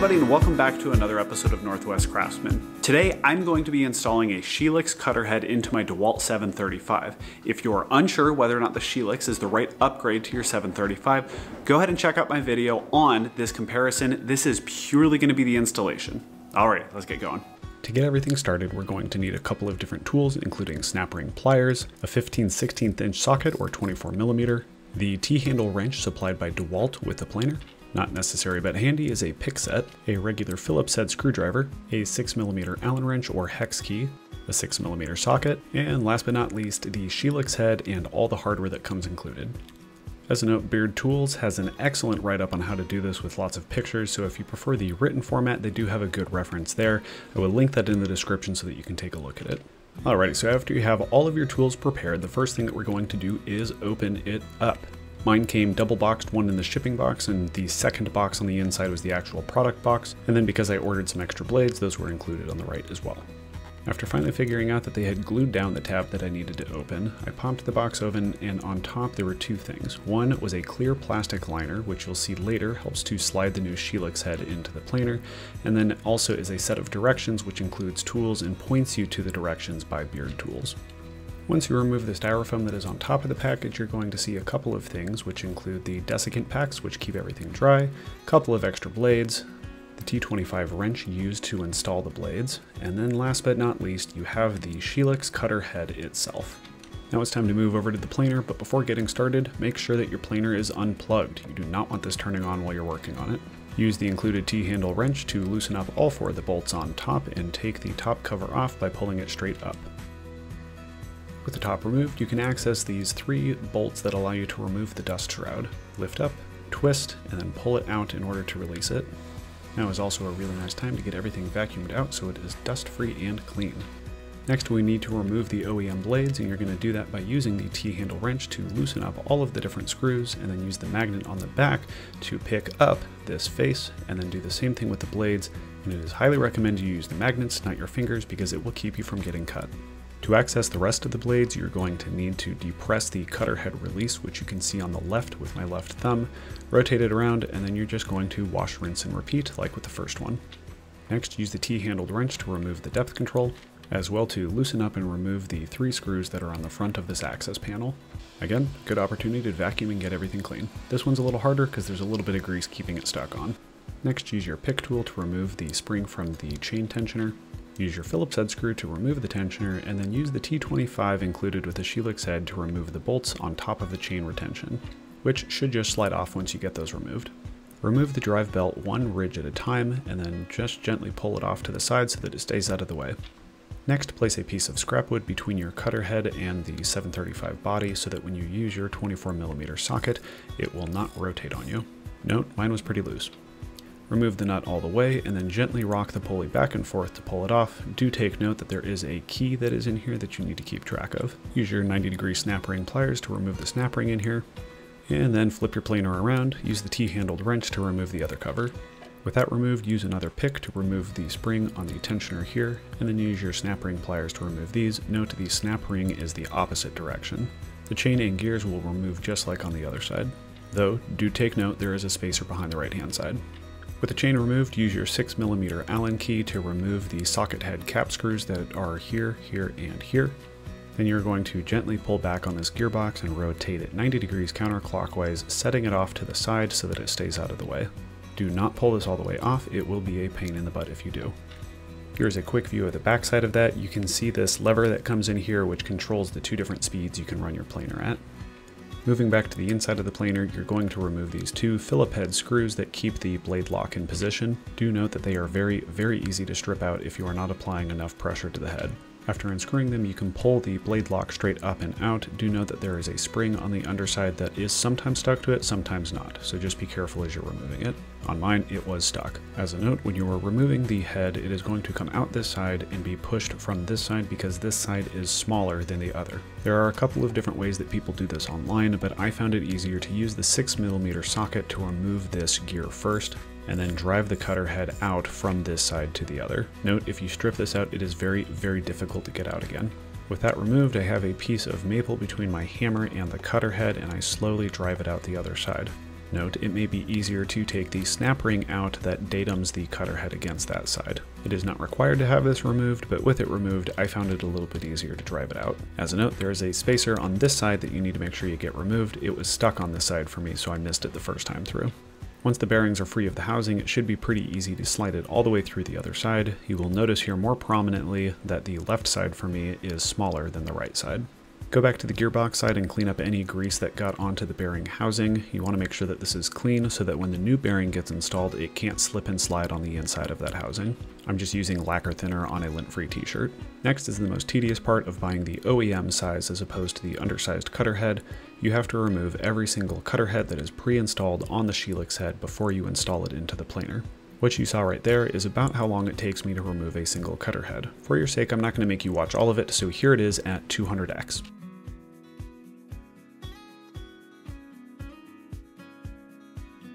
everybody, and welcome back to another episode of Northwest Craftsman. Today I'm going to be installing a Shelix Cutter Head into my Dewalt 735. If you're unsure whether or not the Shelix is the right upgrade to your 735, go ahead and check out my video on this comparison. This is purely going to be the installation. Alright, let's get going. To get everything started, we're going to need a couple of different tools, including snap ring pliers, a 15/16 inch socket or 24mm, the T-handle wrench supplied by Dewalt with the planer. Not necessary but handy is a pick set, a regular Phillips head screwdriver, a 6mm Allen wrench or hex key, a 6mm socket, and last but not least, the Shelix head and all the hardware that comes included. As a note, Beard Tools has an excellent write-up on how to do this with lots of pictures, so if you prefer the written format, they do have a good reference there. I will link that in the description so that you can take a look at it. Alrighty, so after you have all of your tools prepared, the first thing that we're going to do is open it up. Mine came double boxed, one in the shipping box, and the second box on the inside was the actual product box, and then because I ordered some extra blades, those were included on the right as well. After finally figuring out that they had glued down the tab that I needed to open, I popped the box open, and on top there were two things. One was a clear plastic liner, which you'll see later helps to slide the new Shelix head into the planer, and then also is a set of directions which includes tools and points you to the directions by Beard Tools. Once you remove the styrofoam that is on top of the package, you're going to see a couple of things, which include the desiccant packs, which keep everything dry, a couple of extra blades, the T25 wrench used to install the blades, and then last but not least, you have the Shelix Cutter Head itself. Now it's time to move over to the planer, but before getting started, make sure that your planer is unplugged. You do not want this turning on while you're working on it. Use the included T-handle wrench to loosen up all four of the bolts on top and take the top cover off by pulling it straight up. With the top removed, you can access these three bolts that allow you to remove the dust shroud. Lift up, twist, and then pull it out in order to release it. Now is also a really nice time to get everything vacuumed out so it is dust-free and clean. Next, we need to remove the OEM blades, and you're going to do that by using the T-handle wrench to loosen up all of the different screws, and then use the magnet on the back to pick up this face, and then do the same thing with the blades, and it is highly recommended you use the magnets, not your fingers, because it will keep you from getting cut. To access the rest of the blades, you're going to need to depress the cutter head release, which you can see on the left with my left thumb, rotate it around, and then you're just going to wash, rinse, and repeat like with the first one. Next, use the T-handled wrench to remove the depth control, as well to loosen up and remove the three screws that are on the front of this access panel. Again, good opportunity to vacuum and get everything clean. This one's a little harder because there's a little bit of grease keeping it stuck on. Next, use your pick tool to remove the spring from the chain tensioner. Use your Phillips head screw to remove the tensioner, and then use the T25 included with the Shelix head to remove the bolts on top of the chain retention, which should just slide off once you get those removed. Remove the drive belt one ridge at a time, and then just gently pull it off to the side so that it stays out of the way. Next, place a piece of scrap wood between your cutter head and the 735 body so that when you use your 24mm socket, it will not rotate on you. Note, mine was pretty loose. Remove the nut all the way, and then gently rock the pulley back and forth to pull it off. Do take note that there is a key that is in here that you need to keep track of. Use your 90-degree snap ring pliers to remove the snap ring in here, and then flip your planer around. Use the T-handled wrench to remove the other cover. With that removed, use another pick to remove the spring on the tensioner here, and then use your snap ring pliers to remove these. Note the snap ring is the opposite direction. The chain and gears will remove just like on the other side, though do take note there is a spacer behind the right-hand side. With the chain removed, use your 6mm Allen key to remove the socket head cap screws that are here, here, and here. Then you're going to gently pull back on this gearbox and rotate it 90 degrees counterclockwise, setting it off to the side so that it stays out of the way. Do not pull this all the way off, it will be a pain in the butt if you do. Here's a quick view of the back side of that. You can see this lever that comes in here which controls the two different speeds you can run your planer at. Moving back to the inside of the planer, you're going to remove these two Phillips head screws that keep the blade lock in position. Do note that they are very, very easy to strip out if you are not applying enough pressure to the head. After unscrewing them, you can pull the blade lock straight up and out. Do note that there is a spring on the underside that is sometimes stuck to it, sometimes not, so just be careful as you're removing it. On mine, it was stuck. As a note, when you are removing the head, it is going to come out this side and be pushed from this side because this side is smaller than the other. There are a couple of different ways that people do this online, but I found it easier to use the 6mm socket to remove this gear first, and then drive the cutter head out from this side to the other. Note, if you strip this out, it is very, very difficult to get out again. With that removed, I have a piece of maple between my hammer and the cutter head, and I slowly drive it out the other side. Note, it may be easier to take the snap ring out that datums the cutter head against that side. It is not required to have this removed, but with it removed, I found it a little bit easier to drive it out. As a note, there is a spacer on this side that you need to make sure you get removed. It was stuck on this side for me, so I missed it the first time through. Once the bearings are free of the housing, it should be pretty easy to slide it all the way through the other side. You will notice here more prominently that the left side for me is smaller than the right side. Go back to the gearbox side and clean up any grease that got onto the bearing housing. You want to make sure that this is clean so that when the new bearing gets installed, it can't slip and slide on the inside of that housing. I'm just using lacquer thinner on a lint-free t-shirt. Next is the most tedious part of buying the OEM size as opposed to the undersized cutter head. You have to remove every single cutter head that is pre-installed on the Shelix head before you install it into the planer. What you saw right there is about how long it takes me to remove a single cutter head. For your sake, I'm not going to make you watch all of it, so here it is at 200x.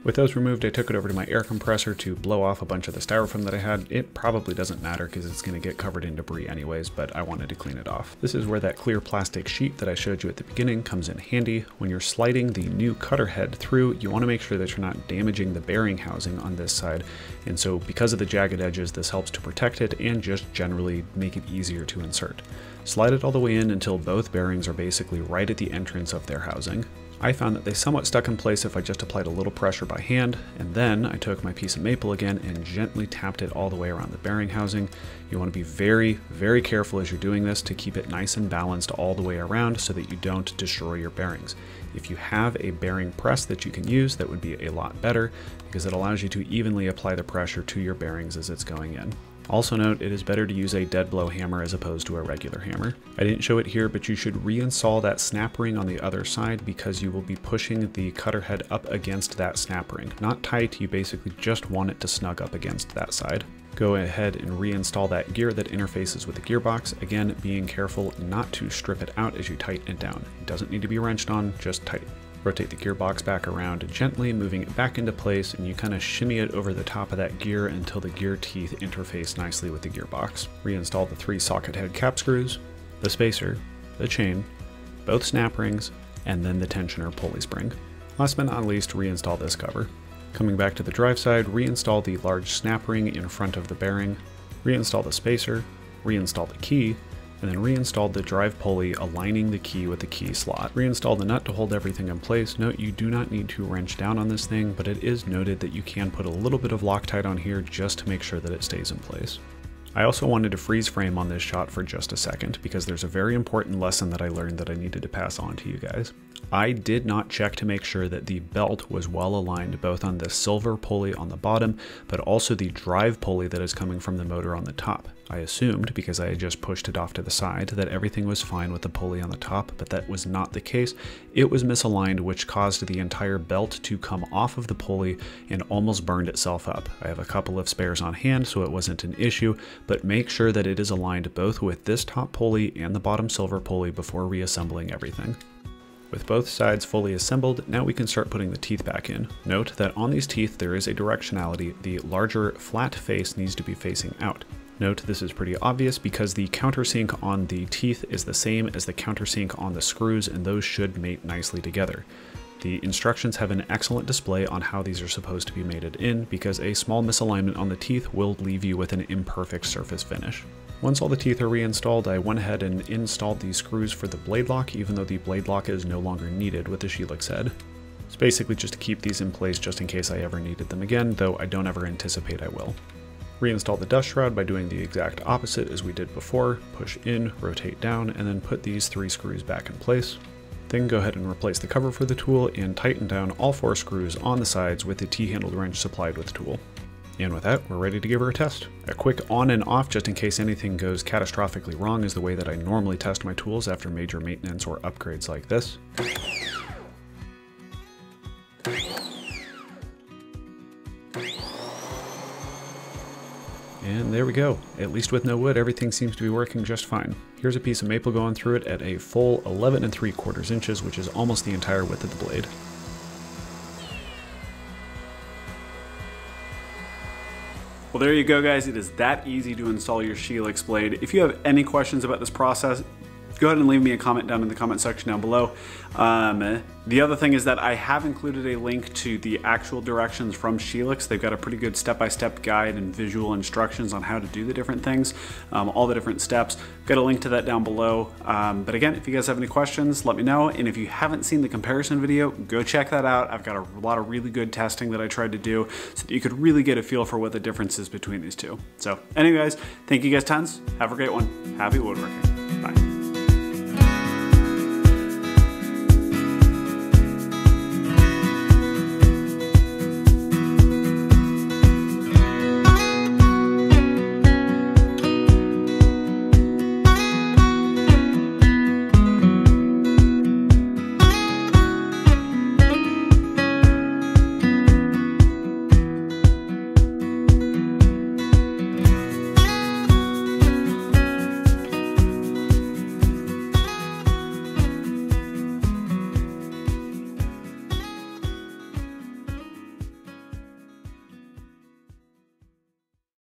With those removed, I took it over to my air compressor to blow off a bunch of the styrofoam that I had. It probably doesn't matter because it's going to get covered in debris anyways, but I wanted to clean it off. This is where that clear plastic sheet that I showed you at the beginning comes in handy. When you're sliding the new cutter head through, you want to make sure that you're not damaging the bearing housing on this side. And so because of the jagged edges, this helps to protect it and just generally make it easier to insert. Slide it all the way in until both bearings are basically right at the entrance of their housing. I found that they somewhat stuck in place if I just applied a little pressure by hand, and then I took my piece of maple again and gently tapped it all the way around the bearing housing. You want to be very, very careful as you're doing this to keep it nice and balanced all the way around so that you don't destroy your bearings. If you have a bearing press that you can use, that would be a lot better because it allows you to evenly apply the pressure to your bearings as it's going in. Also note, it is better to use a dead blow hammer as opposed to a regular hammer. I didn't show it here, but you should reinstall that snap ring on the other side because you will be pushing the cutter head up against that snap ring. Not tight, you basically just want it to snug up against that side. Go ahead and reinstall that gear that interfaces with the gearbox, again being careful not to strip it out as you tighten it down. It doesn't need to be wrenched on, just tight. Rotate the gearbox back around gently, moving it back into place, and you kind of shimmy it over the top of that gear until the gear teeth interface nicely with the gearbox. Reinstall the 3 socket head cap screws, the spacer, the chain, both snap rings, and then the tensioner pulley spring. Last but not least, reinstall this cover. Coming back to the drive side, reinstall the large snap ring in front of the bearing, reinstall the spacer, reinstall the key, and then reinstalled the drive pulley aligning the key with the key slot. Reinstall the nut to hold everything in place. Note you do not need to wrench down on this thing, but it is noted that you can put a little bit of Loctite on here just to make sure that it stays in place. I also wanted to freeze frame on this shot for just a second because there's a very important lesson that I learned that I needed to pass on to you guys. I did not check to make sure that the belt was well aligned both on the silver pulley on the bottom, but also the drive pulley that is coming from the motor on the top. I assumed, because I had just pushed it off to the side, that everything was fine with the pulley on the top, but that was not the case. It was misaligned, which caused the entire belt to come off of the pulley and almost burned itself up. I have a couple of spares on hand, so it wasn't an issue, but make sure that it is aligned both with this top pulley and the bottom silver pulley before reassembling everything. With both sides fully assembled, now we can start putting the teeth back in. Note that on these teeth there is a directionality. The larger flat face needs to be facing out. Note this is pretty obvious because the countersink on the teeth is the same as the countersink on the screws, and those should mate nicely together. The instructions have an excellent display on how these are supposed to be mated in because a small misalignment on the teeth will leave you with an imperfect surface finish. Once all the teeth are reinstalled, I went ahead and installed the screws for the blade lock, even though the blade lock is no longer needed with the Shelix head. It's basically just to keep these in place just in case I ever needed them again, though I don't ever anticipate I will. Reinstall the dust shroud by doing the exact opposite as we did before. Push in, rotate down, and then put these 3 screws back in place. Then go ahead and replace the cover for the tool and tighten down all 4 screws on the sides with the T-handled wrench supplied with the tool. And with that, we're ready to give her a test. A quick on and off just in case anything goes catastrophically wrong is the way that I normally test my tools after major maintenance or upgrades like this. And there we go. At least with no wood, everything seems to be working just fine. Here's a piece of maple going through it at a full 11 3/4 inches, which is almost the entire width of the blade. Well, there you go, guys. It is that easy to install your Shelix blade. If you have any questions about this process, go ahead and leave me a comment down in the comment section down below. The other thing is that I have included a link to the actual directions from Shelix. They've got a pretty good step-by-step guide and visual instructions on how to do the different things, all the different steps. Got a link to that down below. But again, if you guys have any questions, let me know. And if you haven't seen the comparison video, go check that out. I've got a lot of really good testing that I tried to do so that you could really get a feel for what the difference is between these two. So anyways, thank you guys tons. Have a great one. Happy woodworking. Bye.